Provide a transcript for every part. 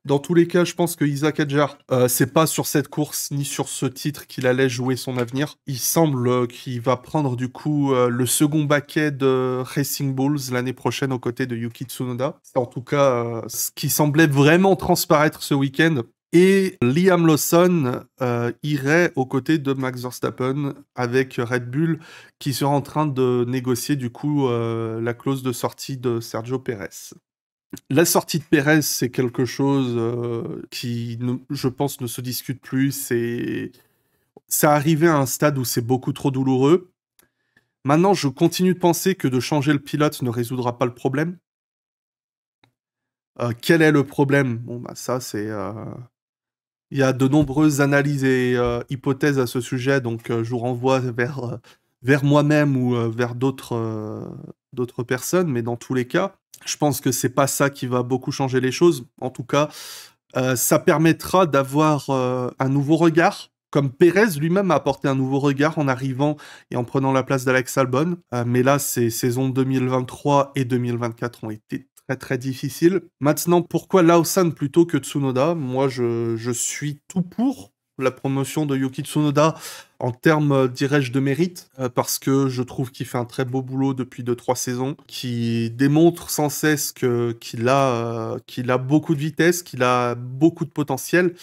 Dans tous les cas, je pense que Isaac Hadjar, c'est pas sur cette course ni sur ce titre qu'il allait jouer son avenir. Il semble qu'il va prendre du coup le second baquet de Racing Bulls l'année prochaine aux côtés de Yuki Tsunoda. C'est en tout cas ce qui semblait vraiment transparaître ce week-end. Et Liam Lawson irait aux côtés de Max Verstappen avec Red Bull qui sera en train de négocier du coup la clause de sortie de Sergio Perez. La sortie de Pérez, c'est quelque chose qui, je pense, ne se discute plus. C'est arrivé à un stade où c'est beaucoup trop douloureux. Maintenant, je continue de penser que de changer le pilote ne résoudra pas le problème. Quel est le problème? Bon, bah ça, c'est... Il y a de nombreuses analyses et hypothèses à ce sujet, donc je vous renvoie vers moi-même ou vers d'autres personnes, mais dans tous les cas, je pense que c'est pas ça qui va beaucoup changer les choses. En tout cas, ça permettra d'avoir un nouveau regard. Comme Pérez lui-même a apporté un nouveau regard en arrivant et en prenant la place d'Alex Albon. Mais là, ces saisons 2023 et 2024 ont été très très difficiles. Maintenant, pourquoi Lawson plutôt que Tsunoda? Moi, je suis tout pour la promotion de Yuki Tsunoda en termes, dirais-je, de mérite, parce que je trouve qu'il fait un très beau boulot depuis 2-3 saisons, qui démontre sans cesse qu'il a beaucoup de vitesse, qu'il a beaucoup de potentiel.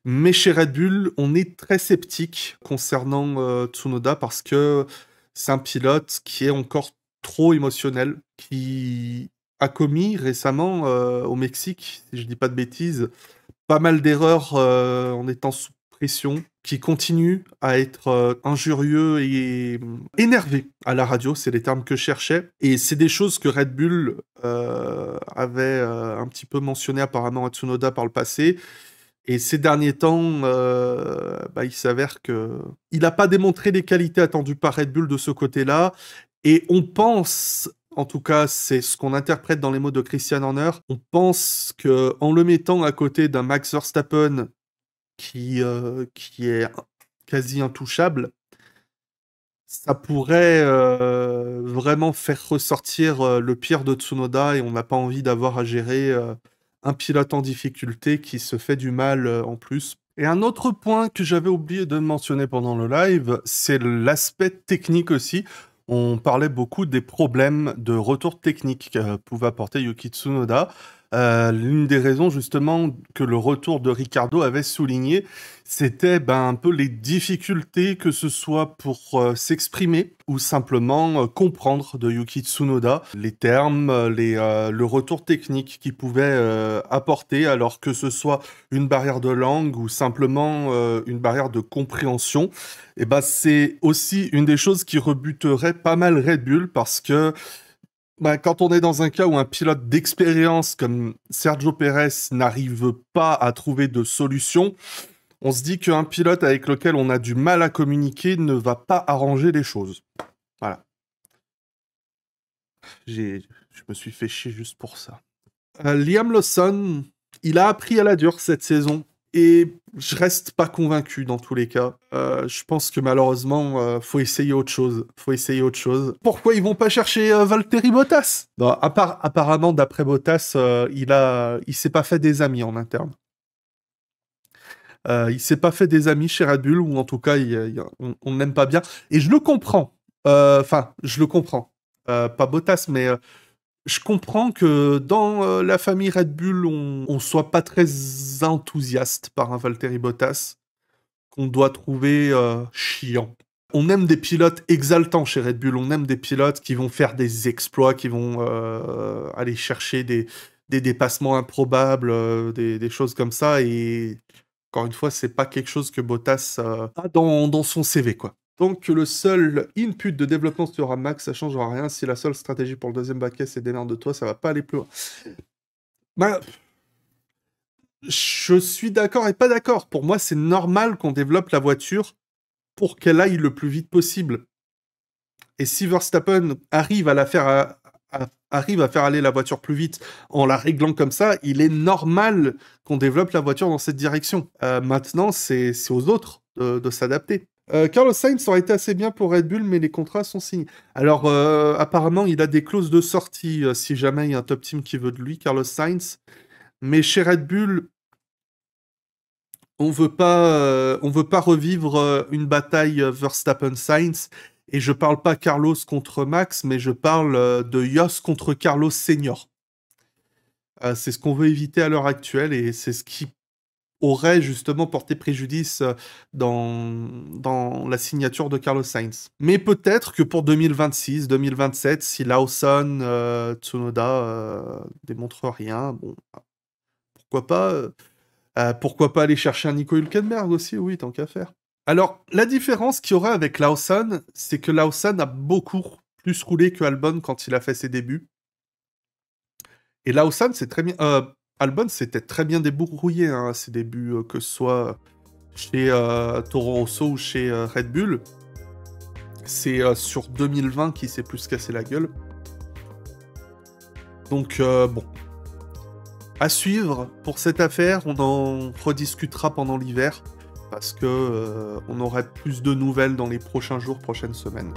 Mais chez Red Bull, on est très sceptique concernant Tsunoda parce que c'est un pilote qui est encore trop émotionnel, qui a commis récemment au Mexique, si je dis pas de bêtises, pas mal d'erreurs en étant sous pression, qui continue à être injurieux et énervé à la radio, c'est les termes que je cherchais. Et c'est des choses que Red Bull avait un petit peu mentionné apparemment à Tsunoda par le passé. Et ces derniers temps, il s'avère que il n'a pas démontré les qualités attendues par Red Bull de ce côté-là. Et on pense, en tout cas, c'est ce qu'on interprète dans les mots de Christian Horner, on pense que en le mettant à côté d'un Max Verstappen qui est quasi intouchable, ça pourrait vraiment faire ressortir le pire de Tsunoda et on n'a pas envie d'avoir à gérer un pilote en difficulté qui se fait du mal en plus. Et un autre point que j'avais oublié de mentionner pendant le live, c'est l'aspect technique aussi. On parlait beaucoup des problèmes de retour technique que pouvait apporter Yuki Tsunoda. L'une des raisons justement que le retour de Ricardo avait souligné, c'était un peu les difficultés que ce soit pour s'exprimer ou simplement comprendre de Yuki Tsunoda les termes, le retour technique qu'il pouvait apporter, alors que ce soit une barrière de langue ou simplement une barrière de compréhension. Et c'est aussi une des choses qui rebuterait pas mal Red Bull parce que quand on est dans un cas où un pilote d'expérience comme Sergio Pérez n'arrive pas à trouver de solution, on se dit qu'un pilote avec lequel on a du mal à communiquer ne va pas arranger les choses. Voilà. Je me suis fait chier juste pour ça. Liam Lawson, il a appris à la dure cette saison. Et je reste pas convaincu dans tous les cas. Je pense que malheureusement, faut essayer autre chose. Faut essayer autre chose. Pourquoi ils vont pas chercher Valtteri Bottas? Non, apparemment, d'après Bottas, il s'est pas fait des amis en interne. Il s'est pas fait des amis chez Red Bull, ou en tout cas, on n'aime pas bien. Et je le comprends. Enfin, je le comprends. Pas Bottas, mais je comprends que dans la famille Red Bull, on soit pas très enthousiaste par un Valtteri Bottas qu'on doit trouver chiant. On aime des pilotes exaltants chez Red Bull, on aime des pilotes qui vont faire des exploits, qui vont aller chercher des dépassements improbables, des choses comme ça, et encore une fois, c'est pas quelque chose que Bottas a dans son CV, quoi. Donc le seul input de développement sur un Max, ça changera rien. Si la seule stratégie pour le deuxième baquet, c'est démerde-toi, ça va pas aller plus loin. Je suis d'accord et pas d'accord. Pour moi, c'est normal qu'on développe la voiture pour qu'elle aille le plus vite possible. Et si Verstappen arrive à faire aller la voiture plus vite en la réglant comme ça, il est normal qu'on développe la voiture dans cette direction. Maintenant, c'est aux autres de s'adapter. Carlos Sainz aurait été assez bien pour Red Bull, mais les contrats sont signés. Alors, apparemment, il a des clauses de sortie si jamais il y a un top team qui veut de lui, Carlos Sainz. Mais chez Red Bull, on veut pas revivre une bataille Verstappen-Sainz. Et je parle pas Carlos contre Max, mais je parle de Yost contre Carlos Senior. C'est ce qu'on veut éviter à l'heure actuelle et c'est ce qui aurait justement porté préjudice dans la signature de Carlos Sainz. Mais peut-être que pour 2026, 2027, si Lawson, Tsunoda démontre rien, bon, pourquoi pas aller chercher un Nico Hülkenberg aussi, oui, tant qu'à faire. Alors, la différence qu'il y aura avec Lawson, c'est que Lawson a beaucoup plus roulé que Albon quand il a fait ses débuts. Et Lawson, c'est très bien. Albon s'était très bien débrouillé à ses débuts, que ce soit chez Toro Rosso ou chez Red Bull. C'est sur 2020 qu'il s'est plus cassé la gueule. Donc, bon. À suivre pour cette affaire, on en rediscutera pendant l'hiver parce que on aurait plus de nouvelles dans les prochains jours, prochaines semaines.